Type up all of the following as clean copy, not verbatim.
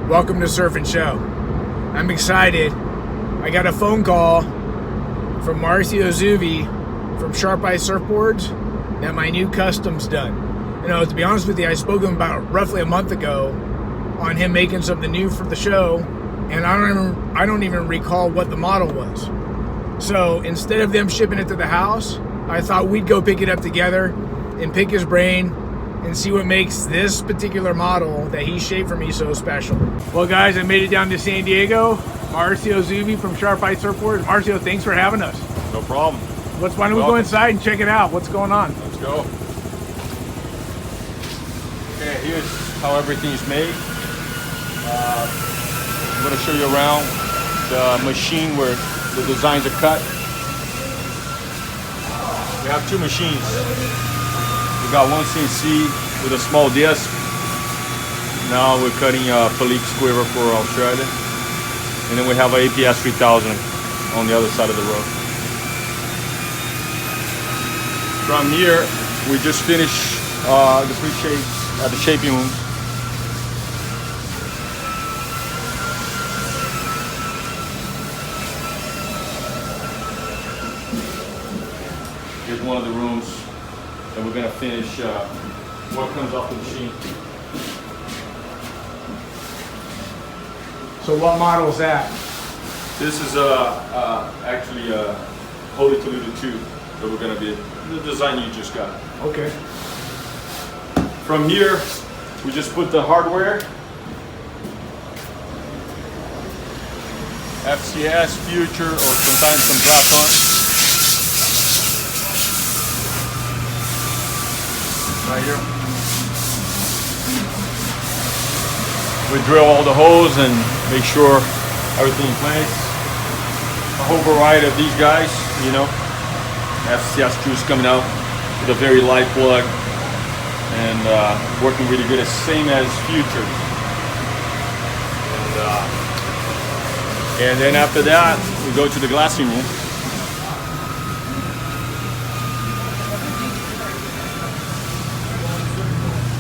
Welcome to Surf and Show. I'm excited. I got a phone call from Marcio Zouvi from SharpEye Surfboards that my new custom's done. You know, to be honest with you, I spoke to him about roughly a month ago on him making something new for the show, and I don't even recall what the model was. So instead of them shipping it to the house, I thought we'd go pick it up together and pick his brain and see what makes this particular model that he shaped for me so special. Well guys, I made it down to San Diego. Marcio Zouvi from SharpEye Surfboards. Marcio, thanks for having us. No problem. Why don't we go inside and check it out? What's going on? Let's go. Okay, here's how everything is made. I'm going to show you around the machine where the designs are cut. We have two machines. We got one CNC with a small disc. Now we're cutting a Philippe squiver for Australia. And then we have an APS 3000 on the other side of the road. From here, we just finished the pre-shapes at the shaping room. Here's one of the rooms that we're gonna finish what comes off the machine. So what model is that? This is actually a Holy Toledo 2 that we're gonna be, the design you just got. Okay. From here, we just put the hardware. FCS, Future, or sometimes some glass on. Right here. We drill all the holes and make sure everything in place. A whole variety of these guys, you know. FCS screws coming out with a very light plug and working really good, same as Future. And then after that, we go to the glassing room.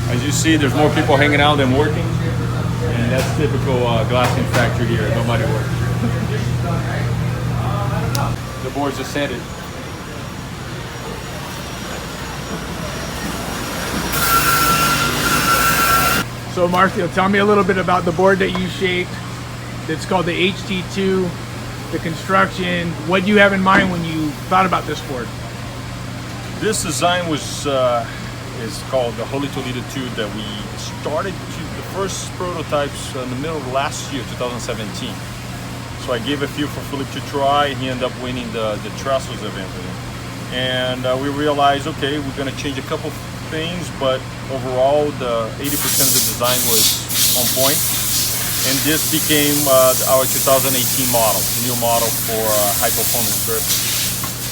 As you see, there's more people hanging out than working, and that's typical glassing factory here. Nobody works. The board's ascended. So Marcio, tell me a little bit about the board that you shaped. It's called the HT2, the construction. What do you have in mind when you thought about this board? This design was is called the Holy Toledo 2 that we started the first prototypes in the middle of last year, 2017. So I gave a few for Philippe to try. He ended up winning the Trestles event. And we realized, okay, we're gonna change a couple things, but overall the 80% of the design was on point. And this became our 2018 model, new model for high performance surfing.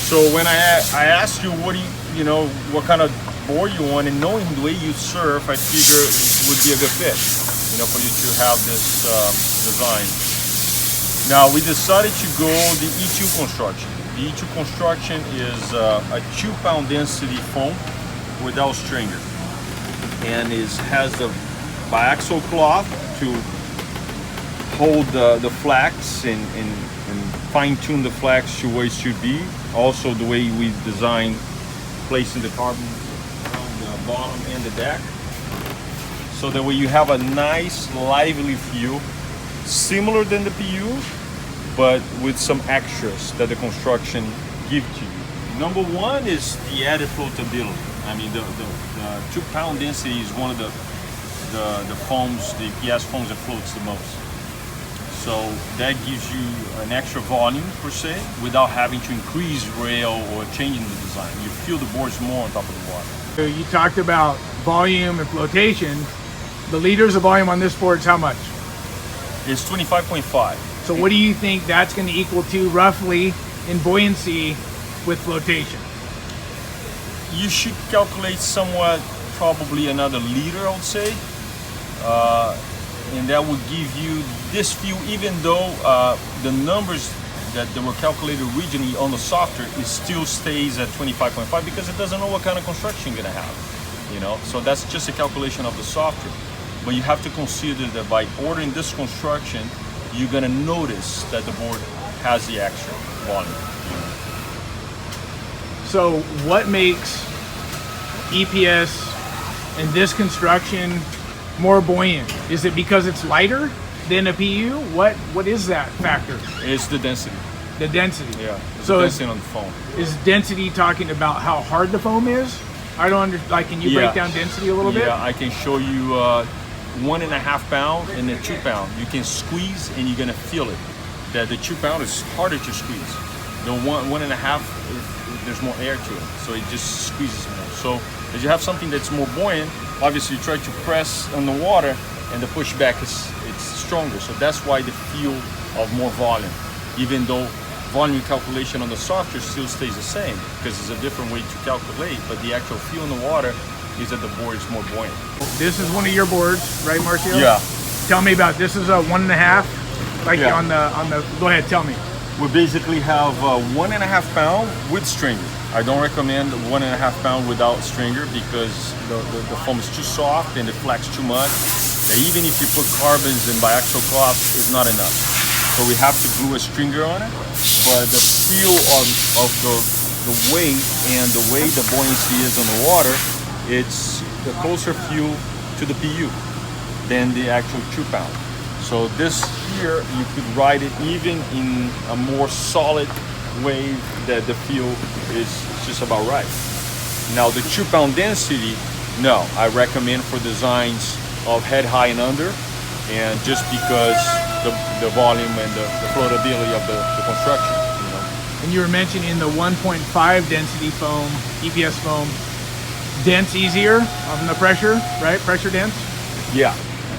So when I asked you, what kind of board you want, and knowing the way you surf, I figure it would be a good fit, for you to have this design. Now we decided to go the E2 construction. The E2 construction is a 2-pound density foam without stringer, and has the biaxial cloth to hold the flax and fine-tune the flax to where it should be. Also the way we designed placing the carbon around the bottom and the deck, so that way you have a nice lively feel, similar than the PU, but with some extras that the construction give to you. Number one is the added floatability. I mean, the 2-pound density is one of the foams, the PS foams that floats the most. So that gives you an extra volume per se, without having to increase rail or changing the design. You feel the boards more on top of the water. So you talked about volume and flotation. The liters of volume on this board is how much? It's 25.5. So what do you think that's going to equal to roughly in buoyancy with flotation? You should calculate somewhat, probably another liter, I would say. And that would give you this feel, even though the numbers that were calculated originally on the software, it still stays at 25.5 because it doesn't know what kind of construction you're gonna have, So that's just a calculation of the software. but you have to consider that by ordering this construction, you're gonna notice that the board has the extra volume. So what makes EPS and this construction more buoyant? Is it because it's lighter than a PU? What is that factor? It's the density. The density. Yeah. So the density on the foam. Is density talking about how hard the foam is? I don't can you break down density a little bit? Yeah, I can show you 1.5 pound and a 2 pound. You can squeeze and you're gonna feel it. That the 2 pound is harder to squeeze. The 1.5, there's more air to it, so it just squeezes more. So as you have something that's more buoyant, obviously you try to press on the water, and the pushback it's stronger. So that's why the feel of more volume, even though volume calculation on the software still stays the same because it's a different way to calculate, but the actual feel in the water is that the board is more buoyant. This is one of your boards, right, Marcio? Yeah. Tell me about this. Is a 1.5, like on the. Go ahead, tell me. We basically have 1.5 pound with stringer. I don't recommend 1.5 pound without stringer because the foam is too soft and it flex too much. That even if you put carbons and biaxial cloth, it's not enough. So we have to glue a stringer on it. But the feel of the weight and the way the buoyancy is on the water, it's the closer feel to the PU than the actual 2 pound. So this here, you could ride it even in a more solid wave that the feel is just about right. Now the 2 pound density, no, I recommend for designs of head high and under, and just because the volume and the floatability of the construction, you know. And you were mentioning the 1.5 density foam, EPS foam, dense easier on the pressure, right? Pressure dense? Yeah.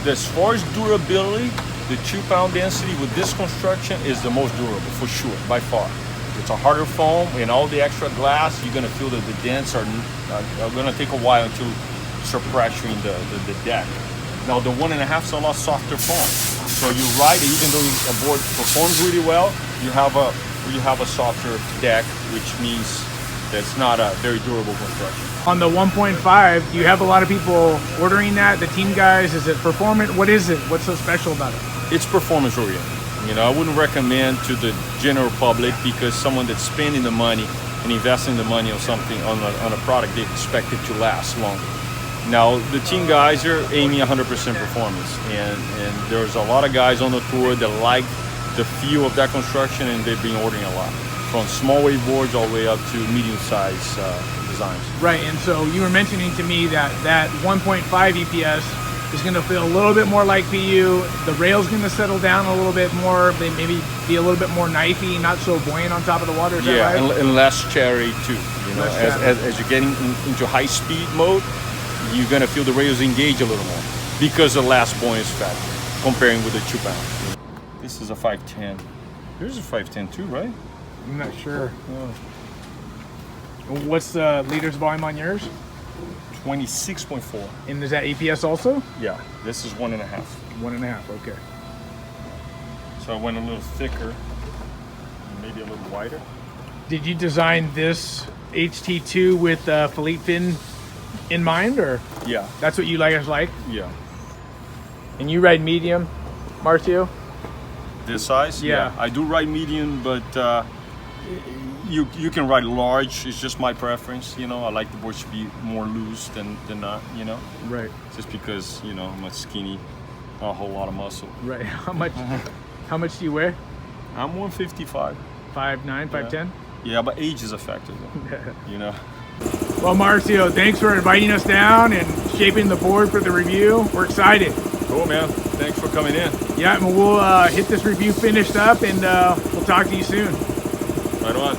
As far as durability, the 2 pound density with this construction is the most durable, for sure, by far. It's a harder foam, and all the extra glass, you're gonna feel that the dents are gonna take a while until you start pressuring the deck. Now the 1.5 is a lot softer foam, so you ride it, even though a board performs really well, you have a softer deck, which means that's not a very durable construction. On the 1.5, do you have a lot of people ordering that? The team guys, is it performance? What is it? What's so special about it? It's performance oriented. You know, I wouldn't recommend to the general public because someone that's spending the money and investing the money on something, on a product, they expect it to last long. Now, the team guys are aiming 100% performance, and there's a lot of guys on the tour that like the feel of that construction, and they've been ordering a lot, from small wave boards all the way up to medium-sized designs. Right, and so you were mentioning to me that 1.5 EPS is going to feel a little bit more like PU. The rail's going to settle down a little bit more, maybe be a little bit more knifey, not so buoyant on top of the water. Is that right? and less cherry too. You know, as you're getting into high-speed mode, you're going to feel the rails engage a little more because of less buoyancy factor comparing with the 2 pound. This is a 510. There's a 510 too, right? I'm not sure. What's the liters volume on yours? 26.4. And is that EPS also? Yeah, this is 1.5. 1.5, okay. So I went a little thicker, maybe a little wider. Did you design this HT2 with Philippe fin in mind, or? Yeah. That's what you guys like? Yeah. And you ride medium, Marcio? This size? Yeah. I do ride medium, but you can ride large. It's just my preference. You know, I like the boards to be more loose than not. You know. Right. Just because I'm a skinny, not a whole lot of muscle. Right. How much do you weigh? I'm 155. 5'9", 5'10"? Yeah, but age is a factor, though. You know. Well, Marcio, thanks for inviting us down and shaping the board for the review. We're excited. Cool, man. Thanks for coming in. Yeah, and we'll hit this review finished up, and we'll talk to you soon. Right on.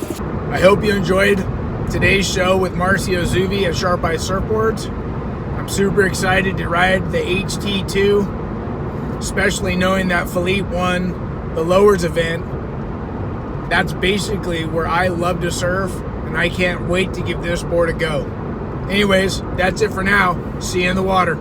I hope you enjoyed today's show with Marcio Zouvi at SharpEye Surfboards. I'm super excited to ride the HT2, especially knowing that Philippe won the Lowers event. That's basically where I love to surf, and I can't wait to give this board a go. Anyways, that's it for now. See you in the water.